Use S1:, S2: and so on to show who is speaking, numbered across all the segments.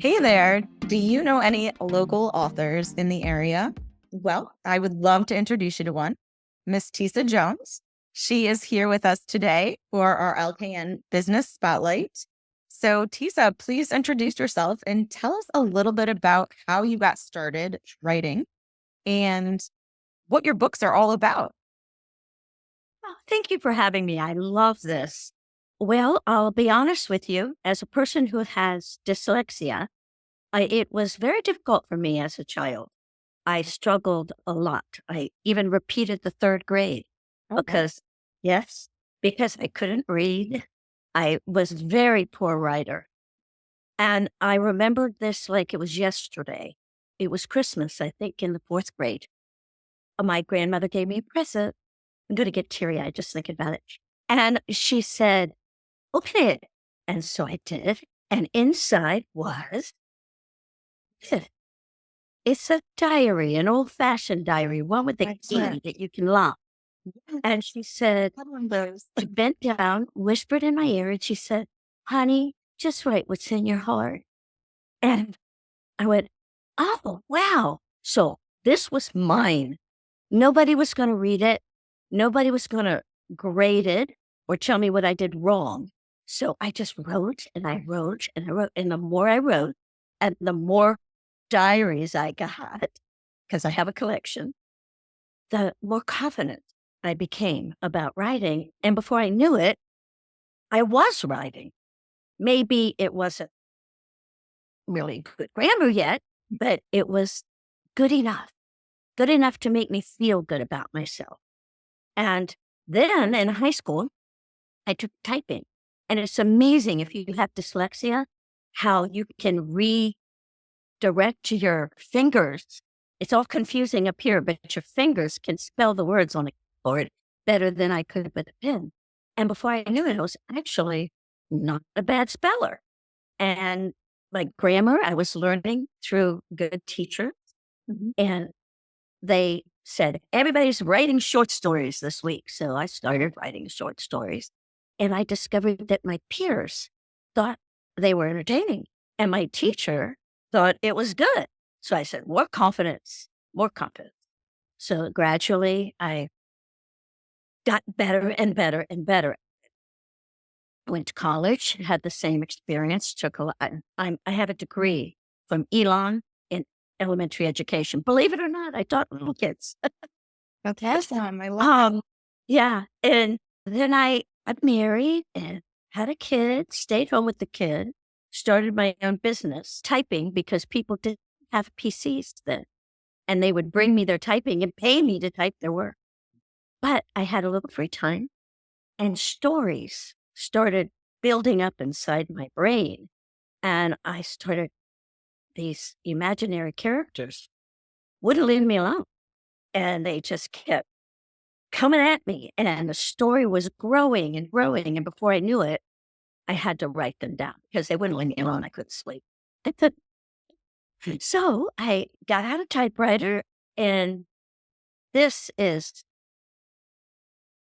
S1: Hey there, do you know any local authors in the area? Well, I would love to introduce you to one, Miss Tesa Jones. She is here with us today for our LKN Business Spotlight. So, Tisa, please introduce yourself and tell us a little bit about how you got started writing and what your books are all about.
S2: Oh, thank you for having me. I love this. Well, I'll be honest with you. As a person who has dyslexia, it was very difficult for me as a child. I struggled a lot. I even repeated the third grade
S1: Okay.
S2: because, yes, because I couldn't read. I was a very poor writer. And I remembered this like it was yesterday. It was Christmas, I think, in the fourth grade. My grandmother gave me a present. I'm going to get teary eyed just thinking about it. And she said, open it. And so I did. And inside was this. It's a diary, an old fashioned diary, one with the key
S1: Excellent.
S2: that you can lock. And she said,
S1: One of those.
S2: she bent down, whispered in my ear, and she said, honey, just write what's in your heart. And I went, oh, wow. So this was mine. Nobody was going to read it. Nobody was going to grade it or tell me what I did wrong. So I just wrote and I wrote and I wrote. And the more I wrote and the more diaries I got, because I have a collection, the more confident I became about writing. And before I knew it, I was writing. Maybe it wasn't really good grammar yet, but it was good enough to make me feel good about myself. And then in high school, I took typing. And it's amazing if you have dyslexia, how you can redirect your fingers. It's all confusing up here, but your fingers can spell the words on a keyboard better than I could with a pen. And before I knew it, I was actually not a bad speller. And like grammar, I was learning through good teachers. And they said, everybody's writing short stories this week. So I started writing short stories. And I discovered that my peers thought they were entertaining. And my teacher thought it was good. So I said, more confidence, more confidence. So gradually I got better and better and better. Went to college, had the same experience, took a lot. I have a degree from Elon in elementary education. Believe it or not, I taught little kids.
S1: That's awesome. I love
S2: Yeah. And then I got married and had a kid, stayed home with the kid, started my own business, typing because people didn't have PCs then. And they would bring me their typing and pay me to type their work. But I had a little free time and stories started building up inside my brain. And I started these imaginary characters wouldn't leave me alone. And they just kept coming at me. And the story was growing and growing. And before I knew it, I had to write them down because they wouldn't leave me alone. I couldn't sleep. So I got out a typewriter, and this is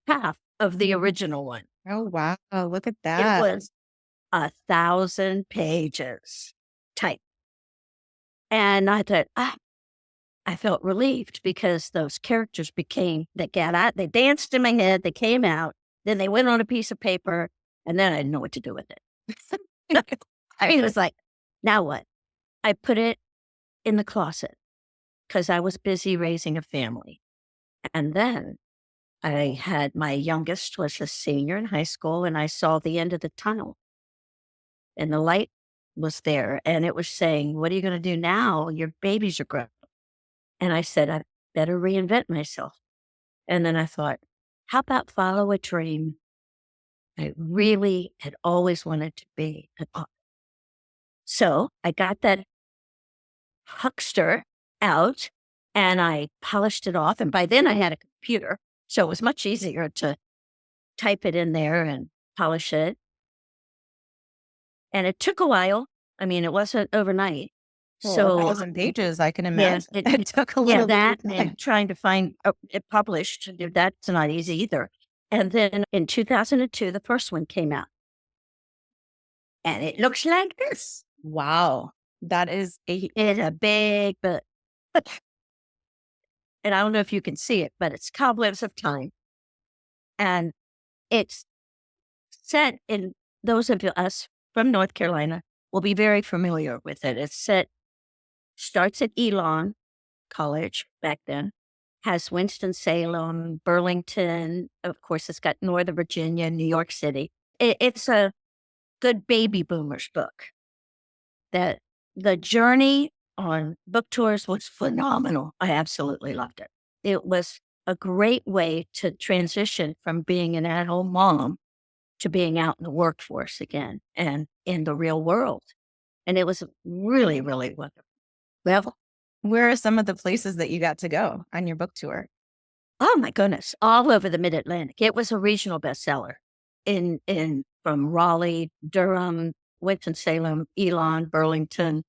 S2: half of the original one.
S1: Oh, wow. Look at
S2: It
S1: that.
S2: was 1,000 pages typed. And I thought, I felt relieved because those characters they got out, they danced in my head, they came out, then they went on a piece of paper, and then I didn't know what to do with it. I mean, it was like, now what? I put it in the closet because I was busy raising a family. And then I had my youngest was a senior in high school, and I saw the end of the tunnel. And the light was there, and it was saying, what are you going to do now? Your babies are grown. And I said, I better reinvent myself. And then I thought, how about follow a dream? I really had always wanted to be an author. So I got that huckster out and I polished it off. And by then I had a computer. So it was much easier to type it in there and polish it. And it took a while. I mean, it wasn't overnight.
S1: Well,
S2: So
S1: 1,000 pages, I can
S2: yes,
S1: imagine. It took a little
S2: that
S1: bit of
S2: and
S1: time.
S2: trying to find it published, that's not easy either. And then in 2002, the first one came out. And it looks like this.
S1: Wow. That is a
S2: It's a big book. And I don't know if you can see it, but it's Cobwebs of Time. And it's set in, those of us from North Carolina will be very familiar with it. It's set, starts at Elon College back then, has Winston-Salem, Burlington. Of course, it's got Northern Virginia, New York City. It's a good baby boomers book. That the journey on book tours was phenomenal. I absolutely loved it. It was a great way to transition from being an at-home mom to being out in the workforce again and in the real world. And it was really, really wonderful. Well,
S1: where are some of the places that you got to go on your book tour?
S2: oh my goodness, all over the Mid-Atlantic. It was a regional bestseller in from Raleigh, Durham, Winston-Salem, Elon, Burlington,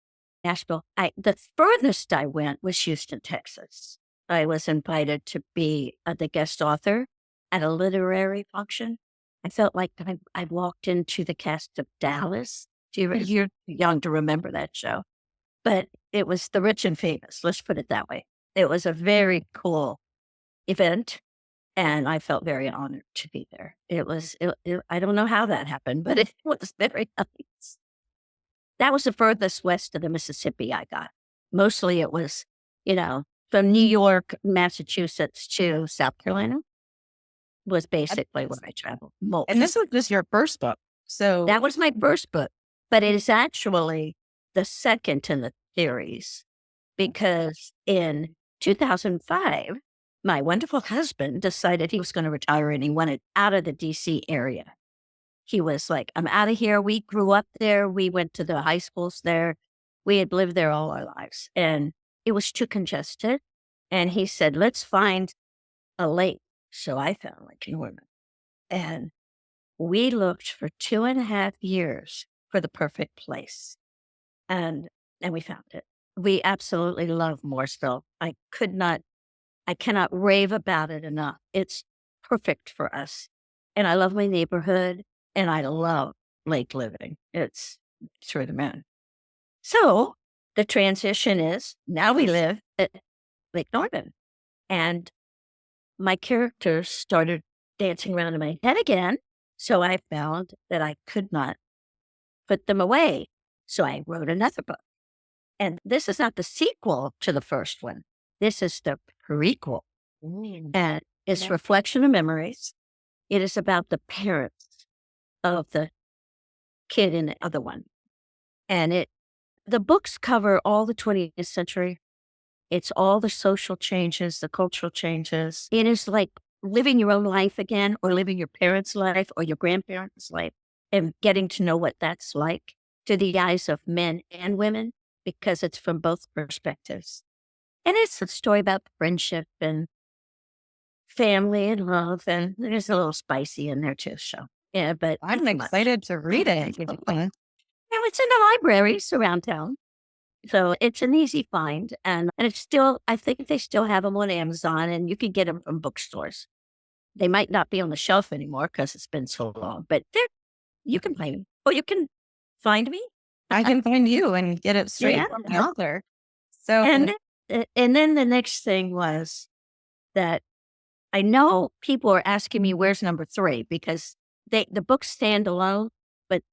S2: Nashville. The furthest I went was Houston, Texas. I was invited to be the guest author at a literary function. I felt like I walked into the cast of Dallas. You're young to remember that show, but it was The Rich and Famous. Let's put it that way. It was a very cool event, and I felt very honored to be there. I don't know how that happened, but it was very nice. That was the furthest west of the Mississippi I got. Mostly it was, from New York, Massachusetts to South Carolina was basically where I traveled most.
S1: And this was just your first book. So
S2: that was my first book, but it is actually the second in the series because in 2005, my wonderful husband decided he was going to retire and he wanted out of the DC area. He was like, I'm out of here. We grew up there. We went to the high schools there. We had lived there all our lives and it was too congested. And he said, let's find a lake. So I found Lake Norman. And we looked for 2.5 years for the perfect place. And we found it. We absolutely love Mooresville. I cannot rave about it enough. It's perfect for us. And I love my neighborhood and I love lake living. It's through the moon. So the transition is now we live at Lake Norman. And my characters started dancing around in my head again. So I found that I could not put them away. So I wrote another book. And this is not the sequel to the first one. This is the prequel. And it's Reflection of Memories. It is about the parents of the kid in the other one. And the books cover all the 20th century. It's all the social changes, the cultural changes. It is like living your own life again or living your parents' life or your grandparents' life and getting to know what that's like through the eyes of men and women because it's from both perspectives. And it's a story about friendship and family and love, and there's a little spicy in there too. So, yeah, but
S1: I'm excited to read it.
S2: Now it's in the libraries around town. So it's an easy find. And it's still, I think they still have them on Amazon and you can get them from bookstores. They might not be on the shelf anymore because it's been so long, but you can find them. Or you can find me.
S1: I can find you and get it straight from the author. So,
S2: and then the next thing was that I know people are asking me where's number 3 because the books stand alone, but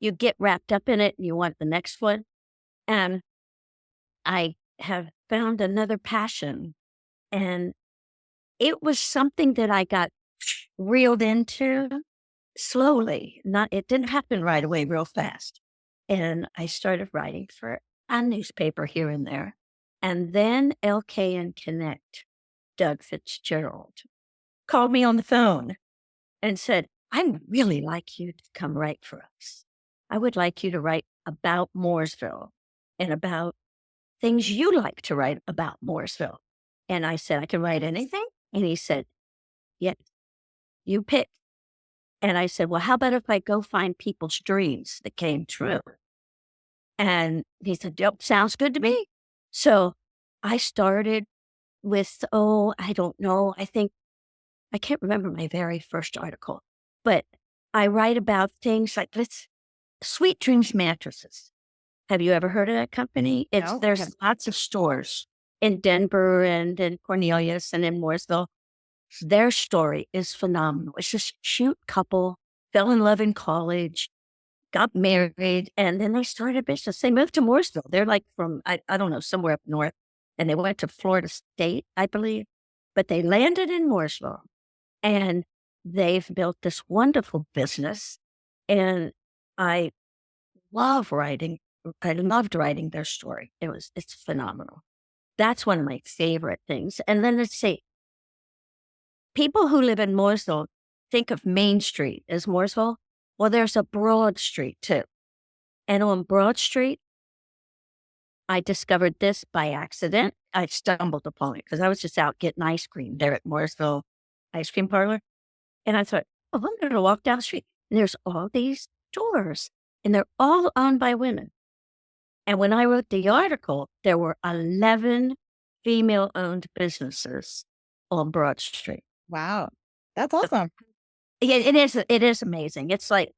S2: you get wrapped up in it and you want the next one. And I have found another passion, and it was something that I got reeled into slowly. It didn't happen right away, real fast. And I started writing for a newspaper here and there. And then LKNConnect, Doug Fitzgerald, called me on the phone and said, I'd really like you to come write for us. I would like you to write about Mooresville and about things you like to write about Mooresville. And I said, I can write anything. And he said, yeah, you pick. And I said, well, how about if I go find people's dreams that came true? And he said, yep, sounds good to me. So I started with, I don't know. I can't remember my very first article, but I write about things like sweet dreams mattresses. Have you ever heard of that company?
S1: No, I
S2: There's
S1: have.
S2: lots of stores in Denver and in Cornelius and in Mooresville. Their story is phenomenal. It's just a cute couple, fell in love in college, got married, and then they started a business. They moved to Mooresville. They're like from, I don't know, somewhere up north. And they went to Florida State, I believe. But they landed in Mooresville and they've built this wonderful business. And I love writing. I loved writing their story. It's phenomenal. That's one of my favorite things. And then let's see, people who live in Mooresville think of Main Street as Mooresville. Well, there's a Broad Street too. And on Broad Street, I discovered this by accident. I stumbled upon it because I was just out getting ice cream there at Mooresville Ice Cream Parlor. And I thought, oh, I'm going to walk down the street. And there's all these stores, and they're all owned by women. And when I wrote the article, there were 11 female owned businesses on Broad Street.
S1: Wow. That's awesome.
S2: Yeah, it is amazing. It's like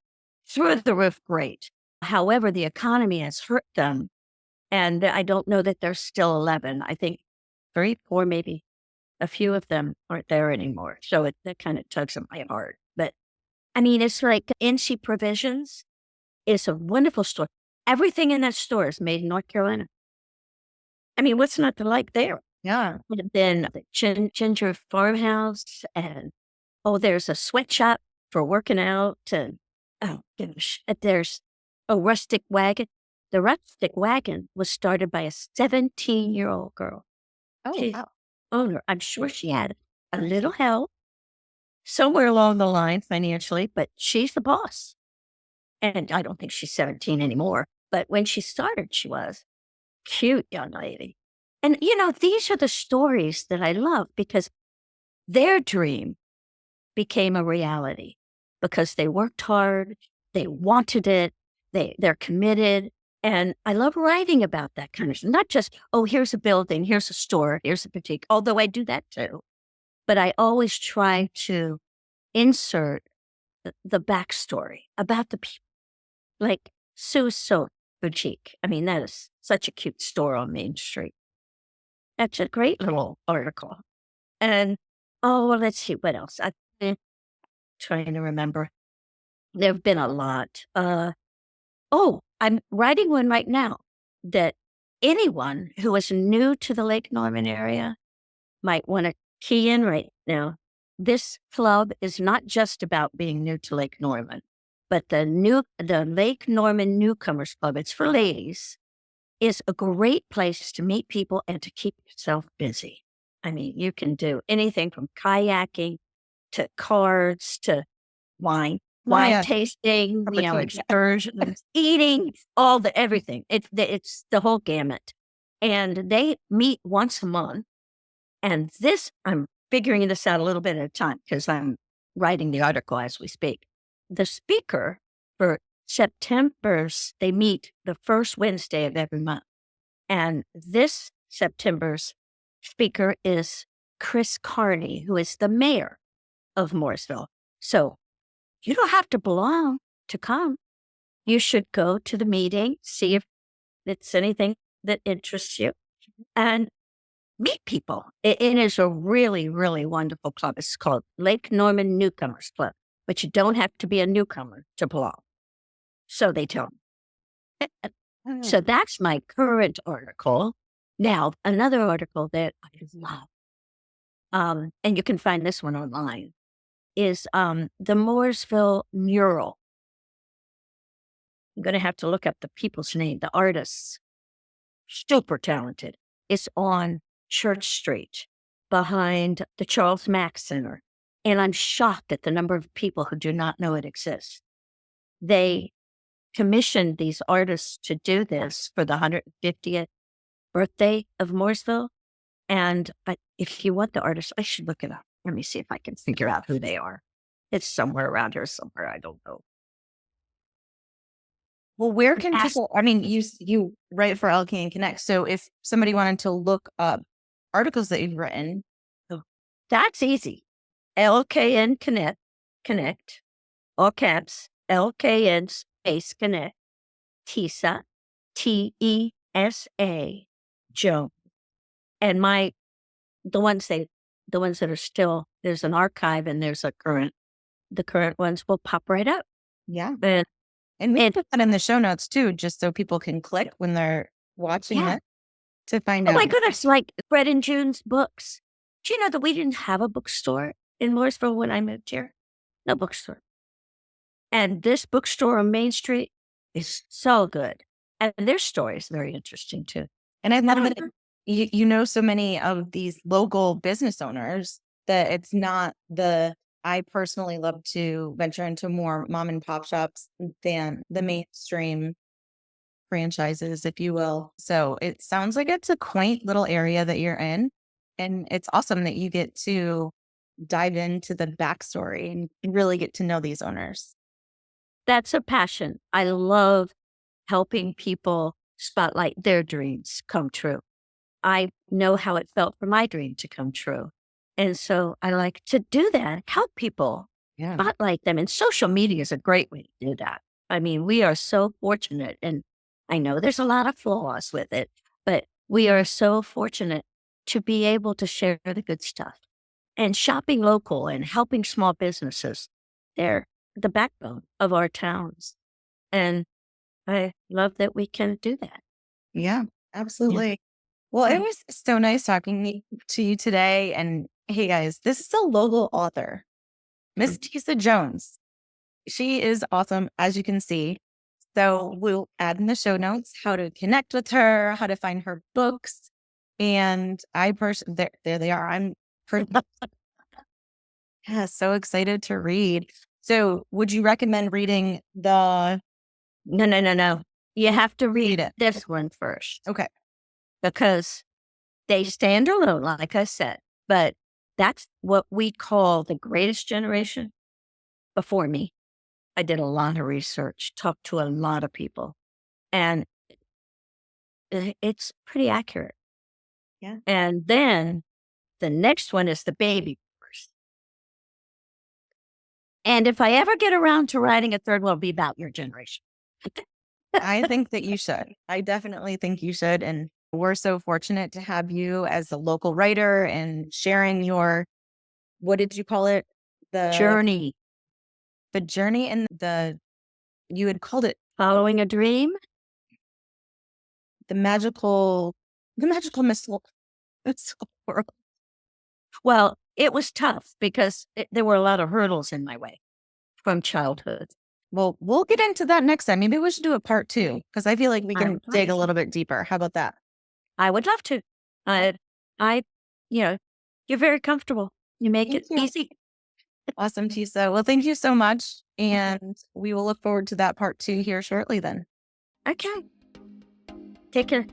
S2: through the roof great. However, the economy has hurt them. And I don't know that there's still 11. I think 3, 4, maybe a few of them aren't there anymore. So that kind of tugs at my heart. But I mean, it's like NC Provisions is a wonderful store. Everything in that store is made in North Carolina. I mean, what's not to like there?
S1: Yeah.
S2: And then the Ginger Farmhouse, and there's a sweatshop for working out, and oh gosh, there's a Rustic Wagon. The Rustic Wagon was started by a 17-year-old girl.
S1: Oh,
S2: She's
S1: wow.
S2: owner. I'm sure she had a little help somewhere along the line financially, but she's the boss. And I don't think she's 17 anymore. But when she started, she was cute young lady. And, these are the stories that I love because their dream became a reality because they worked hard, they wanted it, they're committed. And I love writing about that kind of stuff. Not just, here's a building, here's a store, here's a boutique, although I do that too. But I always try to insert the backstory about the people. Like Sue's Soap Boutique. I mean, that is such a cute store on Main Street. That's a great little article. And, well, let's see, what else? I'm trying to remember. There have been a lot. I'm writing one right now that anyone who is new to the Lake Norman area might want to key in right now. This club is not just about being new to Lake Norman, but the Lake Norman Newcomers Club, it's for ladies, is a great place to meet people and to keep yourself busy. I mean, you can do anything from kayaking to cards to wine tasting, excursions, eating, everything. It's the whole gamut. And they meet once a month. And I'm figuring this out a little bit at a time because I'm writing the article as we speak. The speaker for September's, they meet the first Wednesday of every month. And this September's speaker is Chris Carney, who is the mayor of Mooresville. So you don't have to belong to come. You should go to the meeting, see if it's anything that interests you, and meet people. It is a really, really wonderful club. It's called Lake Norman Newcomers Club, but you don't have to be a newcomer to belong. So they tell me. So that's my current article. Now, another article that I love, and you can find this one online, is the Mooresville mural. I'm going to have to look up the people's name, the artists. Super talented. It's on Church Street behind the Charles Mack Center. And I'm shocked at the number of people who do not know it exists. They commissioned these artists to do this for the 150th birthday of Mooresville. And if you want the artist, I should look it up. Let me see if I can figure out who they are. It's somewhere around here somewhere. I don't know.
S1: Well, where can people, I mean, you write for LKNConnect. So if somebody wanted to look up articles that you've written.
S2: That's easy. LKNConnect, all caps, LKN space connect, Tisa, Tesa Jones. And the ones that are still, there's an archive and there's the current ones will pop right up.
S1: Yeah.
S2: And
S1: we put that in the show notes too, just so people can click when they're watching it to find
S2: oh
S1: out.
S2: my goodness, like Fred and June's books. Do you know that we didn't have a bookstore in Mooresville when I moved here? No bookstore. And this bookstore on Main Street is so good. And their story is very interesting too.
S1: And I love that you know so many of these local business owners that it's not I personally love to venture into more mom and pop shops than the mainstream franchises, if you will. So it sounds like it's a quaint little area that you're in. And it's awesome that you get to dive into the backstory and really get to know these owners.
S2: That's a passion. I love helping people spotlight their dreams come true. I know how it felt for my dream to come true. And so I like to do that, help people, spotlight them. And social media is a great way to do that. I mean, we are so fortunate. And I know there's a lot of flaws with it, but we are so fortunate to be able to share the good stuff. And shopping local and helping small businesses, they're the backbone of our towns. And I love that we can do that.
S1: Yeah, absolutely. Well, it was so nice talking to you today. And hey, guys, this is a local author, Miss Tesa Jones. She is awesome, as you can see. So we'll add in the show notes how to connect with her, how to find her books. And there they are. I'm so excited to read. So would you recommend reading the...
S2: No. You have to read
S1: it.
S2: This one first.
S1: Okay.
S2: Because they stand alone, like I said, but that's what we call the greatest generation before me. I did a lot of research, talked to a lot of people, and it's pretty accurate.
S1: Yeah.
S2: And then the next one is the baby boomers. And if I ever get around to writing a third one, it'll be about your generation.
S1: I think that you should. I definitely think you should. And we're so fortunate to have you as a local writer and sharing your, what did you call it?
S2: Journey.
S1: The journey and you had called it
S2: Following a dream.
S1: the magical missile world.
S2: Well, it was tough because there were a lot of hurdles in my way from childhood.
S1: Well, we'll get into that next time. Maybe we should do a part 2 because I feel like we can dig a little bit deeper. How about that?
S2: I would love to. You're very comfortable. You make it easy.
S1: Awesome, Tisa. Well, thank you so much. And we will look forward to that part 2 here shortly then.
S2: Okay. Take care.